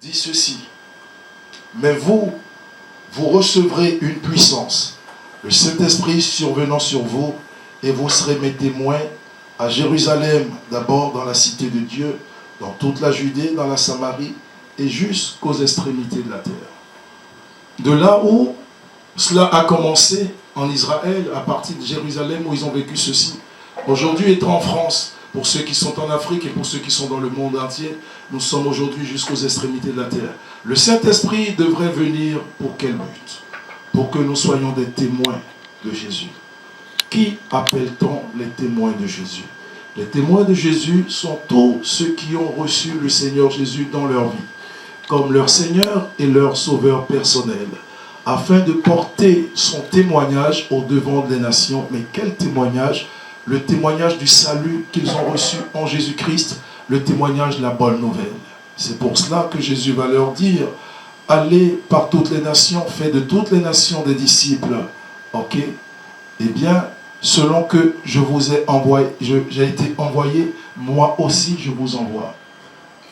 dit ceci. Mais vous recevrez une puissance, le Saint-Esprit survenant sur vous, et vous serez mes témoins à Jérusalem, d'abord dans la cité de Dieu, dans toute la Judée, dans la Samarie, et jusqu'aux extrémités de la terre. De là où cela a commencé en Israël, à partir de Jérusalem, où ils ont vécu ceci. Aujourd'hui, étant en France, pour ceux qui sont en Afrique et pour ceux qui sont dans le monde entier, nous sommes aujourd'hui jusqu'aux extrémités de la terre. Le Saint-Esprit devrait venir pour quel but? Pour que nous soyons des témoins de Jésus. Qui appelle-t-on les témoins de Jésus? Les témoins de Jésus sont tous ceux qui ont reçu le Seigneur Jésus dans leur vie, comme leur Seigneur et leur Sauveur personnel, afin de porter son témoignage au devant des nations. Mais quel témoignage? Le témoignage du salut qu'ils ont reçu en Jésus-Christ, le témoignage de la bonne nouvelle. C'est pour cela que Jésus va leur dire, allez par toutes les nations, faites de toutes les nations des disciples. Ok? Eh bien, selon que je vous ai envoyé, j'ai été envoyé, moi aussi je vous envoie.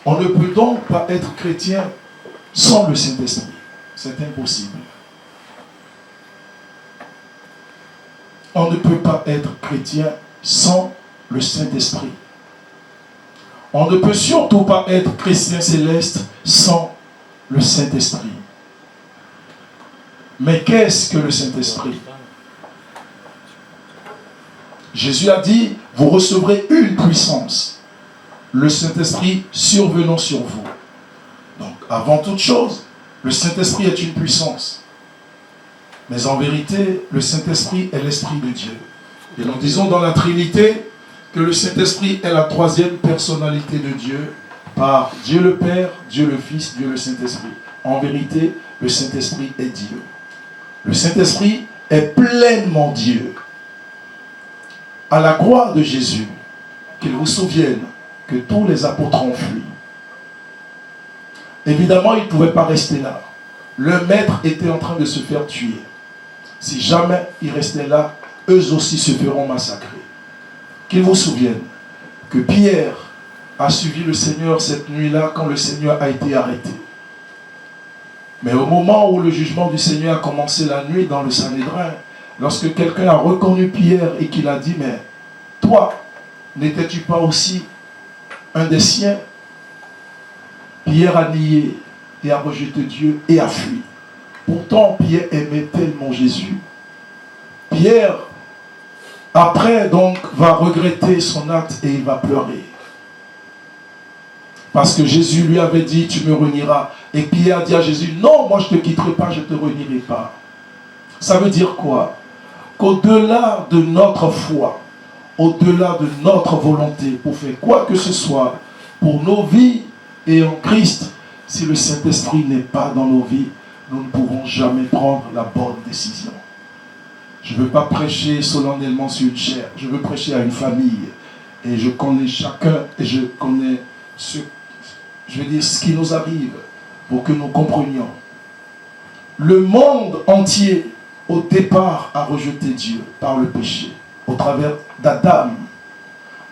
On ne peut donc pas être chrétien sans le Saint-Esprit. C'est impossible. On ne peut pas être chrétien sans le Saint-Esprit. On ne peut surtout pas être chrétien céleste sans le Saint-Esprit. Mais qu'est-ce que le Saint-Esprit? Jésus a dit, vous recevrez une puissance, le Saint-Esprit survenant sur vous. Donc, avant toute chose, le Saint-Esprit est une puissance. Mais en vérité, le Saint-Esprit est l'Esprit de Dieu. Et nous disons dans la Trinité que le Saint-Esprit est la troisième personnalité de Dieu par Dieu le Père, Dieu le Fils, Dieu le Saint-Esprit. En vérité, le Saint-Esprit est Dieu. Le Saint-Esprit est pleinement Dieu. À la croix de Jésus, qu'il vous souvienne que tous les apôtres ont fui. Évidemment, ils ne pouvaient pas rester là. Le maître était en train de se faire tuer. Si jamais ils restaient là, eux aussi se feront massacrer. Qu'ils vous souviennent que Pierre a suivi le Seigneur cette nuit-là quand le Seigneur a été arrêté. Mais au moment où le jugement du Seigneur a commencé la nuit dans le Sanhédrin, lorsque quelqu'un a reconnu Pierre et qu'il a dit, mais toi, n'étais-tu pas aussi un des siens? Pierre a nié et a rejeté Dieu et a fui. Pourtant, Pierre aimait tellement Jésus. Pierre, après, donc, va regretter son acte et il va pleurer. Parce que Jésus lui avait dit, tu me renieras. Et Pierre a dit à Jésus, non, moi je ne te quitterai pas, je ne te renierai pas. Ça veut dire quoi? Qu'au-delà de notre foi, au-delà de notre volonté, pour faire quoi que ce soit, pour nos vies et en Christ, si le Saint-Esprit n'est pas dans nos vies, nous ne pourrons jamais prendre la bonne décision. Je ne veux pas prêcher solennellement sur une chaire, je veux prêcher à une famille. Et je connais chacun, et je connais ce qui nous arrive, pour que nous comprenions. Le monde entier, au départ, a rejeté Dieu par le péché, au travers d'Adam.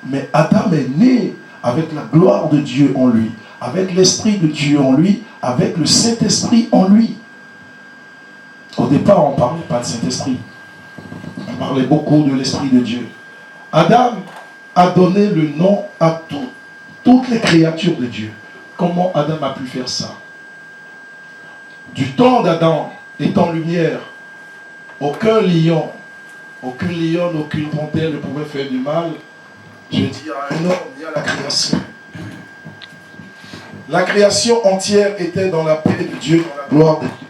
Mais Adam est né avec la gloire de Dieu en lui, avec l'Esprit de Dieu en lui, avec le Saint-Esprit en lui. Au départ, on ne parlait pas de Saint-Esprit. On parlait beaucoup de l'Esprit de Dieu. Adam a donné le nom à toutes les créatures de Dieu. Comment Adam a pu faire ça? Du temps d'Adam, étant lumière, aucun lion, aucune lionne, aucune panthère ne pouvait faire du mal, je veux dire, à un homme ni à la création. La création entière était dans la paix de Dieu, dans la gloire de Dieu.